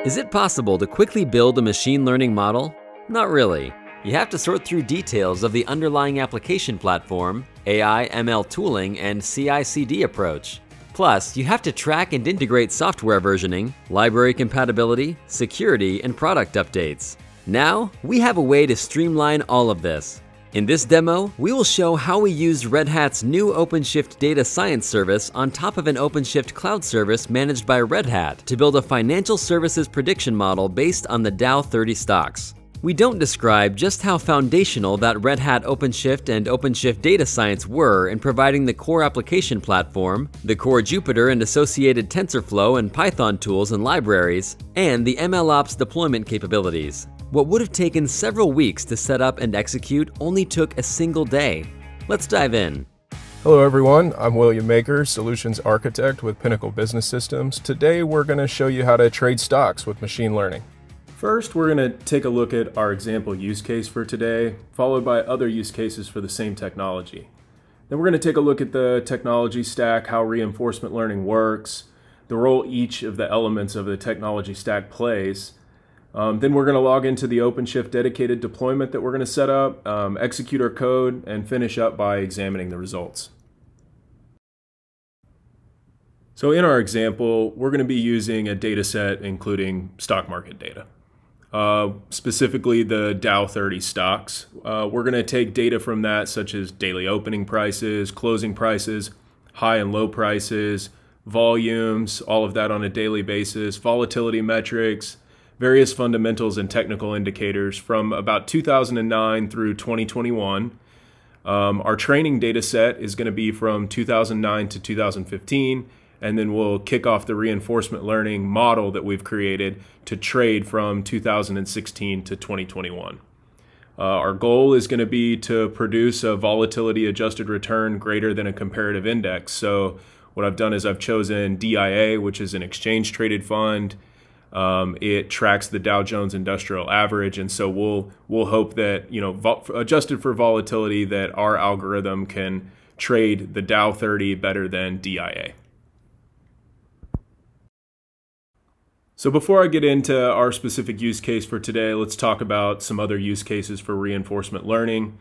Is it possible to quickly build a machine learning model? Not really. You have to sort through details of the underlying application platform, AI ML tooling, and CI/CD approach. Plus, you have to track and integrate software versioning, library compatibility, security, and product updates. Now, we have a way to streamline all of this. In this demo, we will show how we used Red Hat's new OpenShift data science service on top of an OpenShift cloud service managed by Red Hat to build a financial services prediction model based on the Dow 30 stocks. We don't describe just how foundational that Red Hat OpenShift and OpenShift data science were in providing the core application platform, the core Jupyter and associated TensorFlow and Python tools and libraries, and the MLOps deployment capabilities. What would have taken several weeks to set up and execute only took a single day. Let's dive in. Hello everyone, I'm William Maker, Solutions Architect with Pinnacle Business Systems. Today we're going to show you how to trade stocks with machine learning. First, we're going to take a look at our example use case for today, followed by other use cases for the same technology. Then we're going to take a look at the technology stack, how reinforcement learning works, the role each of the elements of the technology stack plays. Then we're going to log into the OpenShift dedicated deployment that we're going to set up, execute our code, and finish up by examining the results. So in our example, we're going to be using a data set including stock market data. Specifically the Dow 30 stocks. We're going to take data from that such as daily opening prices, closing prices, high and low prices, volumes, all of that on a daily basis, volatility metrics, various fundamentals and technical indicators from about 2009 through 2021. Our training data set is going to be from 2009 to 2015, and then we'll kick off the reinforcement learning model that we've created to trade from 2016 to 2021. Our goal is going to be to produce a volatility adjusted return greater than a comparative index. So what I've done is I've chosen DIA, which is an exchange traded fund. It tracks the Dow Jones Industrial Average, and so we'll hope that, adjusted for volatility, that our algorithm can trade the Dow 30 better than DIA. So before I get into our specific use case for today, let's talk about some other use cases for reinforcement learning.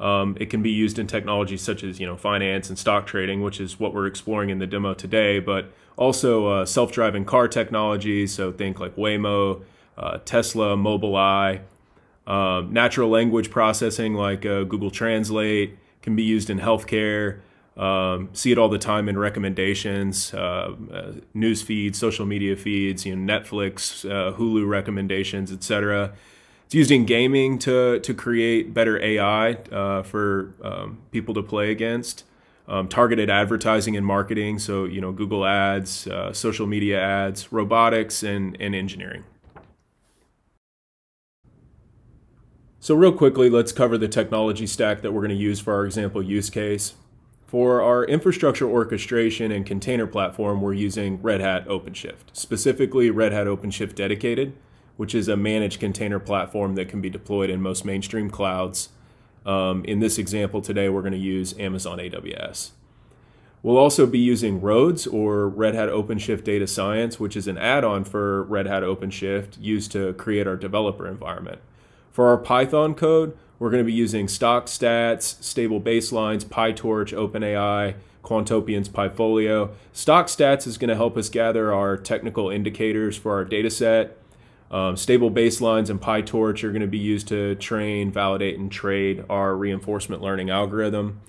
It can be used in technologies such as finance and stock trading, which is what we're exploring in the demo today, but also self-driving car technologies, so think like Waymo, Tesla, Mobileye. Natural language processing like Google Translate can be used in healthcare. See it all the time in recommendations, news feeds, social media feeds, Netflix, Hulu recommendations, etc. It's used in gaming to create better AI for people to play against. Targeted advertising and marketing, so Google ads, social media ads, robotics, and engineering. So real quickly, let's cover the technology stack that we're going to use for our example use case. For our infrastructure orchestration and container platform, we're using Red Hat OpenShift, specifically Red Hat OpenShift Dedicated, which is a managed container platform that can be deployed in most mainstream clouds. In this example today, we're going to use Amazon AWS. We'll also be using RHODS, or Red Hat OpenShift Data Science, which is an add-on for Red Hat OpenShift used to create our developer environment. For our Python code, we're going to be using stock stats, stable baselines, PyTorch, OpenAI, Quantopian's PyFolio. Stock stats is going to help us gather our technical indicators for our data set. Stable baselines and PyTorch are going to be used to train, validate, and trade our reinforcement learning algorithm.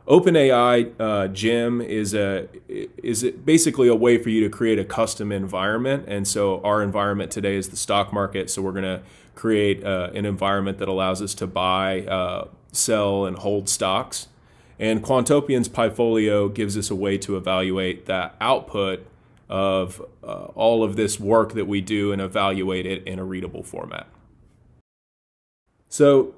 OpenAI Gem is basically a way for you to create a custom environment, and so our environment today is the stock market, so we're going to create an environment that allows us to buy, sell, and hold stocks. And Quantopian's PyFolio gives us a way to evaluate that output of all of this work that we do and evaluate it in a readable format. So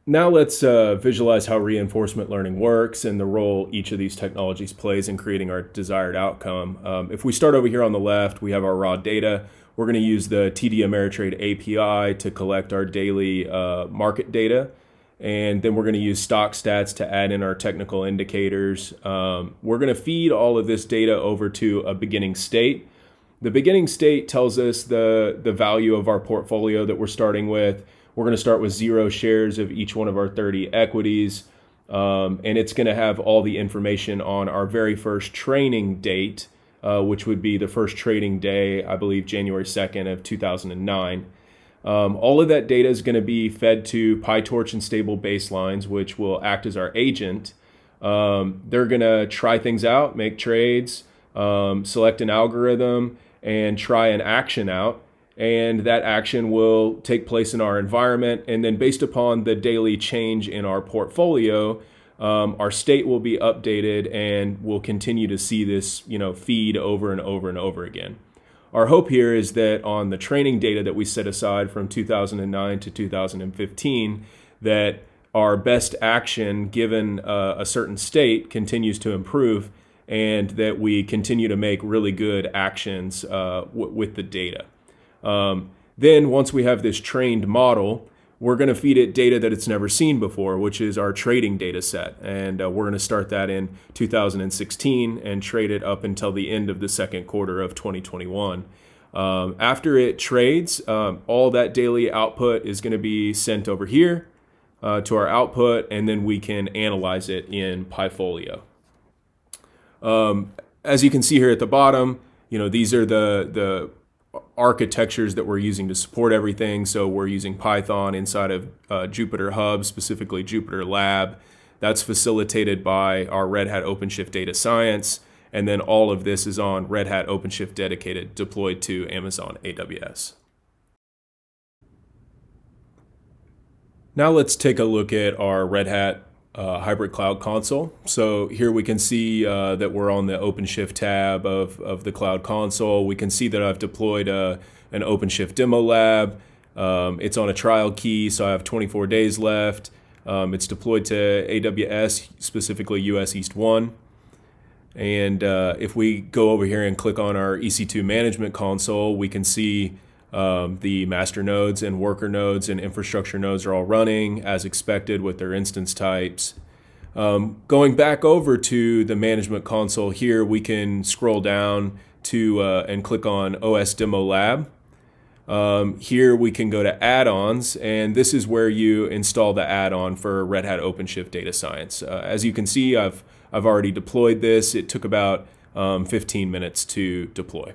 now let's visualize how reinforcement learning works and the role each of these technologies plays in creating our desired outcome. If we start over here on the left, we have our raw data. We're going to use the TD Ameritrade API to collect our daily market data. And then we're going to use stock stats to add in our technical indicators. We're going to feed all of this data over to a beginning state. The beginning state tells us the value of our portfolio that we're starting with. We're going to start with 0 shares of each one of our 30 equities. And it's going to have all the information on our very first training date, which would be the first trading day, I believe January 2nd of 2009. All of that data is going to be fed to PyTorch and stable baselines, which will act as our agent. They're going to try things out, make trades, select an algorithm, and try an action out. And that action will take place in our environment. And then based upon the daily change in our portfolio, our state will be updated, and we'll continue to see this, feed over and over and over again. Our hope here is that on the training data that we set aside from 2009 to 2015, that our best action given a certain state continues to improve, and that we continue to make really good actions with the data. Then once we have this trained model, we're going to feed it data that it's never seen before, which is our trading data set. And we're going to start that in 2016 and trade it up until the end of the second quarter of 2021. After it trades, all that daily output is going to be sent over here to our output, and then we can analyze it in PyFolio. As you can see here at the bottom, these are the architectures that we're using to support everything. So we're using Python inside of Jupyter Hub, specifically Jupyter Lab. That's facilitated by our Red Hat OpenShift Data Science. And then all of this is on Red Hat OpenShift Dedicated, deployed to Amazon AWS. Now let's take a look at our Red Hat hybrid cloud console. So here we can see that we're on the OpenShift tab of the cloud console. We can see that I've deployed an OpenShift demo lab. It's on a trial key, so I have 24 days left. It's deployed to AWS, specifically US East 1. And if we go over here and click on our EC2 management console, we can see the master nodes and worker nodes and infrastructure nodes are all running as expected with their instance types. Going back over to the management console here, we can scroll down to and click on OS Demo Lab. Here we can go to add-ons, and this is where you install the add-on for Red Hat OpenShift Data Science. As you can see, I've already deployed this. It took about 15 minutes to deploy.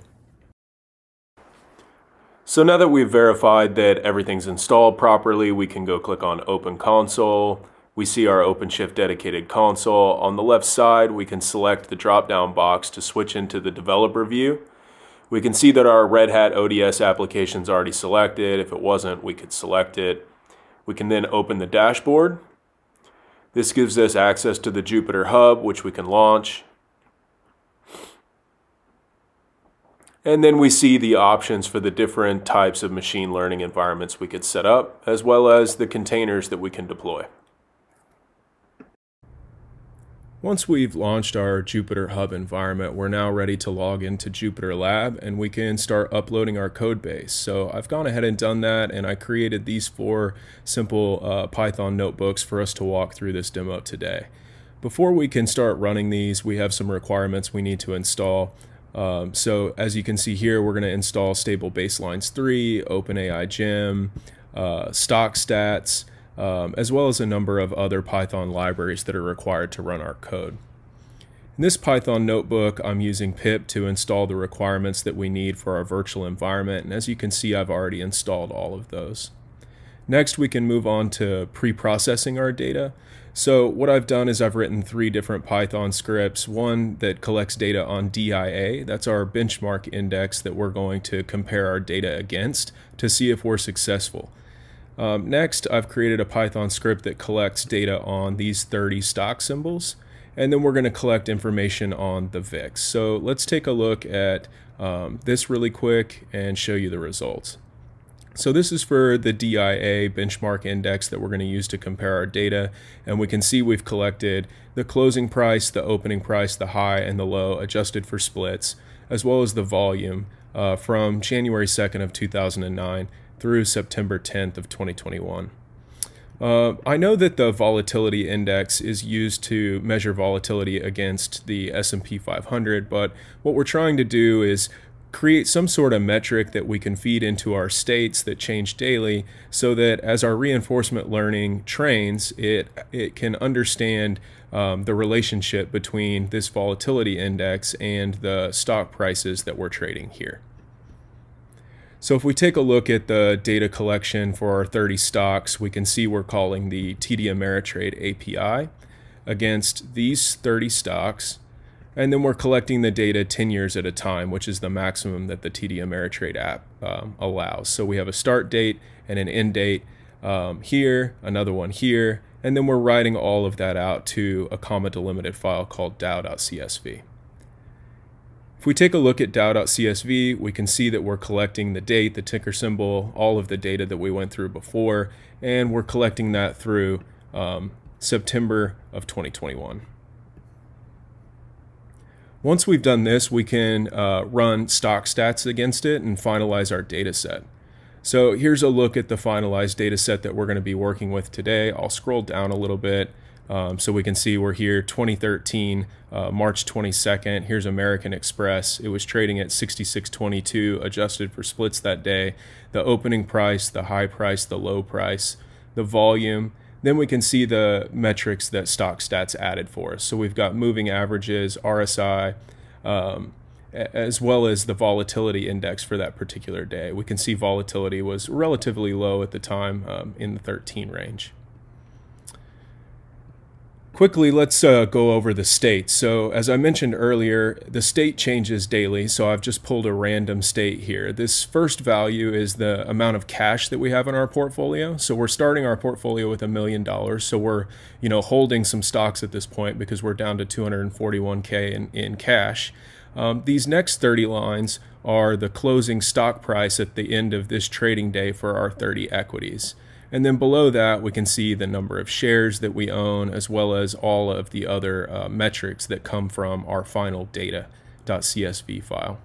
So now that we've verified that everything's installed properly, we can go click on Open Console. We see our OpenShift dedicated console. On the left side, we can select the drop-down box to switch into the developer view. We can see that our Red Hat ODS application is already selected. If it wasn't, we could select it. We can then open the dashboard. This gives us access to the Jupyter Hub, which we can launch. And then we see the options for the different types of machine learning environments we could set up, as well as the containers that we can deploy. Once we've launched our Jupyter Hub environment, we're now ready to log into Jupyter Lab, and we can start uploading our code base. So I've gone ahead and done that, and I created these 4 simple Python notebooks for us to walk through this demo today. Before we can start running these, we have some requirements we need to install. So as you can see here, we're going to install Stable Baselines 3, OpenAI Gem, Stock Stats, as well as a number of other Python libraries that are required to run our code. In this Python notebook, I'm using pip to install the requirements that we need for our virtual environment, and as you can see, I've already installed all of those. Next, we can move on to pre-processing our data. So what I've done is I've written 3 different Python scripts, one that collects data on DIA, that's our benchmark index that we're going to compare our data against to see if we're successful. Next, I've created a Python script that collects data on these 30 stock symbols, and then we're going to collect information on the VIX. So let's take a look at this really quick and show you the results. So this is for the DIA benchmark index that we're going to use to compare our data, and we can see we've collected the closing price, the opening price, the high and the low adjusted for splits, as well as the volume from January 2nd of 2009 through September 10th of 2021. I know that the Volatility Index is used to measure volatility against the S&P 500, but what we're trying to do is create some sort of metric that we can feed into our states that change daily, so that as our reinforcement learning trains, it can understand the relationship between this volatility index and the stock prices that we're trading here. So if we take a look at the data collection for our 30 stocks, we can see we're calling the TD Ameritrade API against these 30 stocks, and then we're collecting the data 10 years at a time, which is the maximum that the TD Ameritrade app allows. So we have a start date and an end date here, another one here, and then we're writing all of that out to a comma delimited file called dow.csv. If we take a look at dow.csv, we can see that we're collecting the date, the ticker symbol, all of the data that we went through before, and we're collecting that through September of 2021. Once we've done this, we can run stock stats against it and finalize our data set. So here's a look at the finalized data set that we're going to be working with today. I'll scroll down a little bit so we can see we're here 2013, March 22nd. Here's American Express. It was trading at 66.22 adjusted for splits that day. The opening price, the high price, the low price, the volume. Then we can see the metrics that stock stats added for us. So we've got moving averages, RSI, as well as the volatility index for that particular day. We can see volatility was relatively low at the time, in the 13 range. Quickly, let's go over the states. So as I mentioned earlier, the state changes daily, so I've just pulled a random state here. This first value is the amount of cash that we have in our portfolio. So we're starting our portfolio with $1 million. So we're holding some stocks at this point because we're down to 241K in cash. These next 30 lines are the closing stock price at the end of this trading day for our 30 equities. And then below that, we can see the number of shares that we own, as well as all of the other metrics that come from our final data.csv file.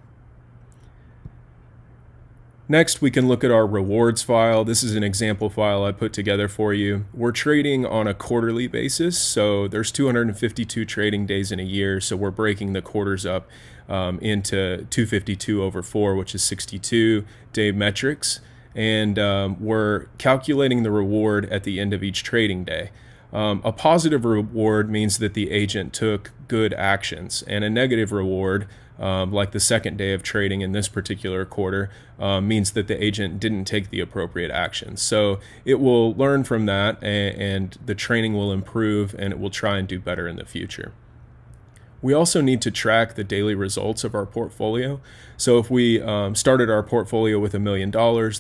Next, we can look at our rewards file. This is an example file I put together for you. We're trading on a quarterly basis, so there's 252 trading days in a year, so we're breaking the quarters up into 252 over 4, which is 62-day metrics. And we're calculating the reward at the end of each trading day. A positive reward means that the agent took good actions, and a negative reward, like the second day of trading in this particular quarter, means that the agent didn't take the appropriate actions. So it will learn from that, and the training will improve, and it will try and do better in the future. We also need to track the daily results of our portfolio. So if we started our portfolio with $1 million,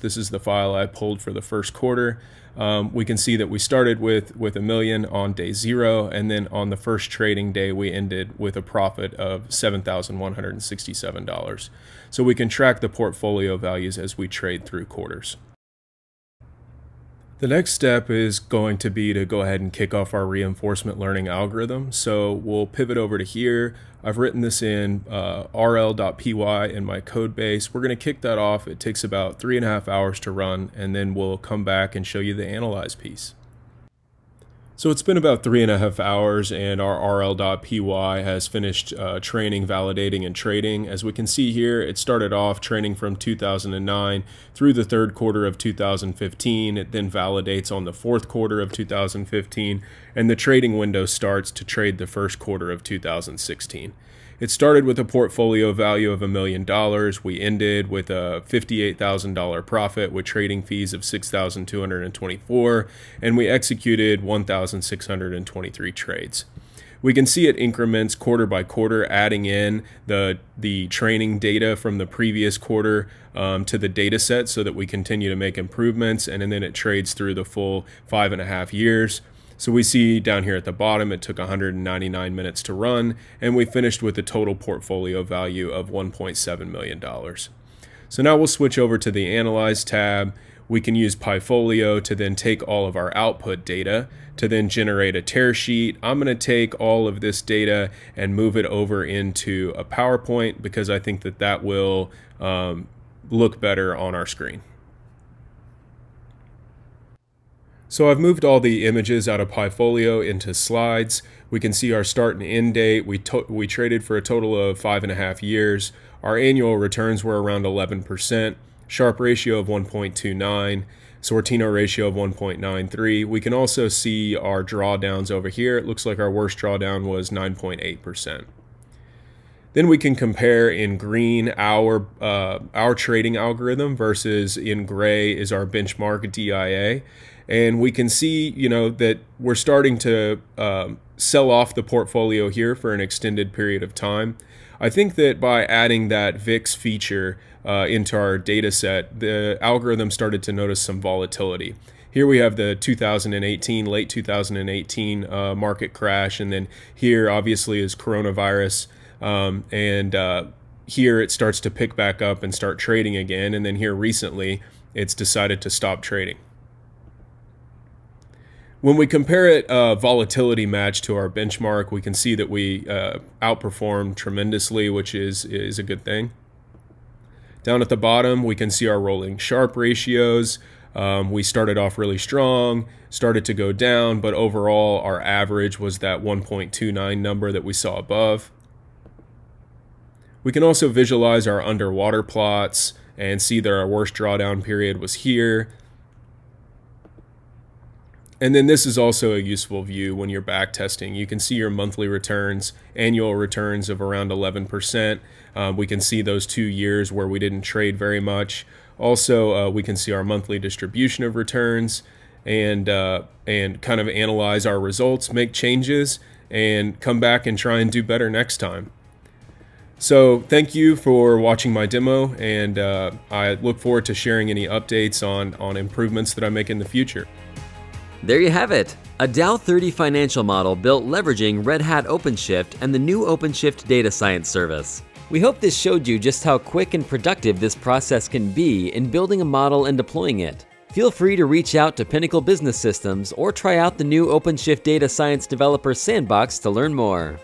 this is the file I pulled for the first quarter. We can see that we started with $1 million on day 0, and then on the first trading day, we ended with a profit of $7,167. So we can track the portfolio values as we trade through quarters. The next step is going to be to go ahead and kick off our reinforcement learning algorithm. So we'll pivot over to here. I've written this in rl.py in my code base. We're going to kick that off. It takes about 3.5 hours to run, and then we'll come back and show you the analyze piece. So it's been about 3.5 hours, and our rl.py has finished training, validating, and trading. As we can see here, it started off training from 2009 through the third quarter of 2015. It then validates on the fourth quarter of 2015, and the trading window starts to trade the first quarter of 2016. It started with a portfolio value of $1 million. We ended with a $58,000 profit with trading fees of $6,224, and we executed 1,623 trades. We can see it increments quarter by quarter, adding in the training data from the previous quarter to the data set so that we continue to make improvements, and then it trades through the full 5.5 years. So we see down here at the bottom, it took 199 minutes to run, and we finished with a total portfolio value of $1.7 million. So now we'll switch over to the Analyze tab. We can use Pifolio to then take all of our output data to then generate a tear sheet. I'm going to take all of this data and move it over into a PowerPoint because I think that that will look better on our screen. So I've moved all the images out of Pifolio into slides. We can see our start and end date. We traded for a total of 5.5 years. Our annual returns were around 11%, Sharpe ratio of 1.29, Sortino ratio of 1.93. We can also see our drawdowns over here. It looks like our worst drawdown was 9.8%. Then we can compare in green our trading algorithm versus in gray is our benchmark DIA. And we can see, that we're starting to sell off the portfolio here for an extended period of time. I think that by adding that VIX feature into our data set, the algorithm started to notice some volatility. Here we have the late 2018 market crash, and then here obviously is coronavirus. Here it starts to pick back up and start trading again, and then here recently it's decided to stop trading. When we compare it volatility match to our benchmark, we can see that we outperformed tremendously, which is a good thing. Down at the bottom, we can see our rolling Sharpe ratios. We started off really strong, started to go down, but overall our average was that 1.29 number that we saw above. We can also visualize our underwater plots and see that our worst drawdown period was here. And then this is also a useful view when you're back testing. You can see your monthly returns, annual returns of around 11%. We can see those 2 years where we didn't trade very much. Also, we can see our monthly distribution of returns and kind of analyze our results, make changes, and come back and try and do better next time. So thank you for watching my demo, and I look forward to sharing any updates on improvements that I make in the future. There you have it, a Dow 30 financial model built leveraging Red Hat OpenShift and the new OpenShift Data Science service. We hope this showed you just how quick and productive this process can be in building a model and deploying it. Feel free to reach out to Pinnacle Business Systems or try out the new OpenShift Data Science Developer Sandbox to learn more.